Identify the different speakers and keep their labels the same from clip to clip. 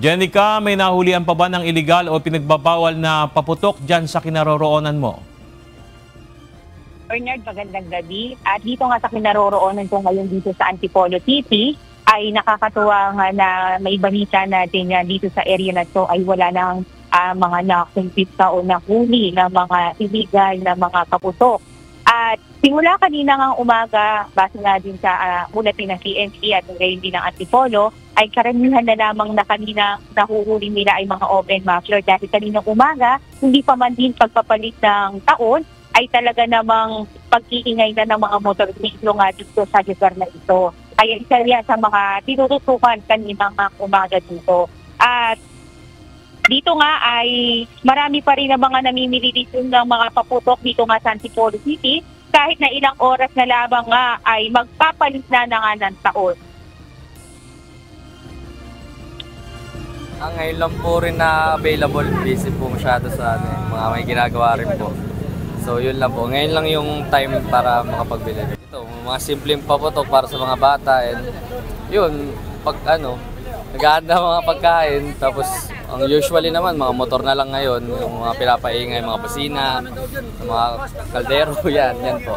Speaker 1: Jenica, may nahulian pa ba ng iligal o pinagbabawal na paputok dyan sa kinaroroonan mo?
Speaker 2: Bernard, magandang gabi. At dito nga sa kinaroroonan ko ngayon dito sa Antipolo City, ay nakakatuwa nga na may balita natin na dito sa area na to ay wala nang mga nakumpita o nahuli na mga illegal na mga kaputok. At simula kanina ng umaga, base nga din sa unatin ng PNP at ngayon din ng Antipolo, ay karamihan na lamang na kanina nahuhuli nila ay mga open muffler. Dahil kaninang umaga, hindi pa man din pagpapalit ng taon, ay talaga namang pag-iingay na ng mga motorsiklo nga dito sa lugar na ito. Kaya isa yan sa mga tinututukan kaninang umaga dito. At dito nga ay marami pa rin ang mga namimili dito ng mga paputok dito nga sa Antipolo City. Kahit na ilang oras na lamang nga ay magpapalit na nga ng taon.
Speaker 3: Ngayon lang po rin na available, busy po masyado sa mga may ginagawa rin po. So yun lang po, ngayon lang yung time para makapagbili. Ito, mga simpleng paputok para sa mga bata and yun, pag naghahanda mga pagkain, tapos ang usually naman mga motor na lang ngayon, yung mga pinapaingay, mga busina, mga kaldero, yan po.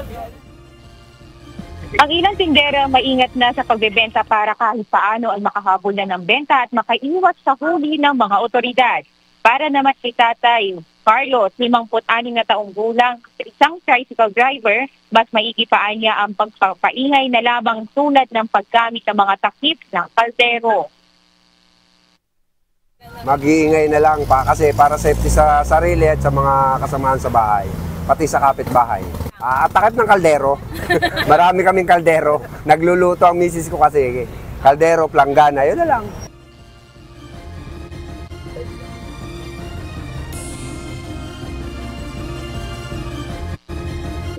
Speaker 2: Ang ilang tindera maingat na sa pagbebenta para kahit paano ay makahabol na ng benta at makaiwas sa huli ng mga otoridad. Para naman kay Tatay Carlos, 56 na taong gulang, isang tricycle driver, mas maigi pa niya ang pagpapaingay na lamang tulad ng paggamit ng mga takip ng kaldero.
Speaker 4: Mag-iingay na lang kasi para safety sa sarili at sa mga kasamahan sa bahay, pati sa kapitbahay. At takip ng kaldero. Marami kaming kaldero. Nagluluto ang misis ko kasi. Kaldero, planggana, yun na lang.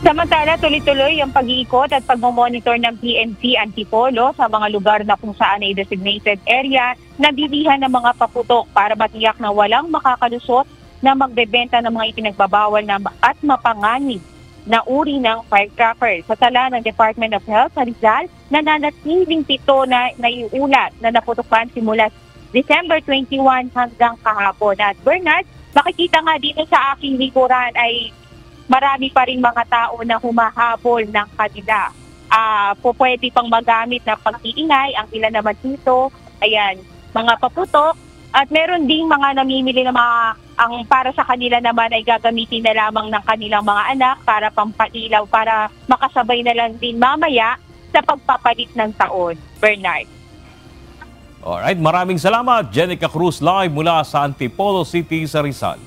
Speaker 2: Samantala, tuloy-tuloy ang pag-iikot at pag-monitor ng PNP Antipolo sa mga lugar na kung saan ay designated area na bilihan ng mga paputok para matiyak na walang makakalusot na magbebenta ng mga ipinagbabawal na at mapanganib na uri ng firecracker. Sa tala ng Department of Health sa Rizal, nananatiling 7 na naiulat na naputukan simula December 21 hanggang kahapon. At Bernard, makikita nga dito sa aking likuran ay marami pa rin mga tao na humahabol ng kanila. Pwede pang magamit na pag-iingay. Ang ilan naman dito, ayan, mga paputok. At meron ding mga namimili na ang para sa kanila naman ay gagamitin na lamang ng kanilang mga anak para pampailaw, para makasabay na lang din mamaya sa pagpapalit ng taon. Bernard.
Speaker 1: Alright, maraming salamat. Jenica Cruz live mula sa Antipolo City sa Rizal.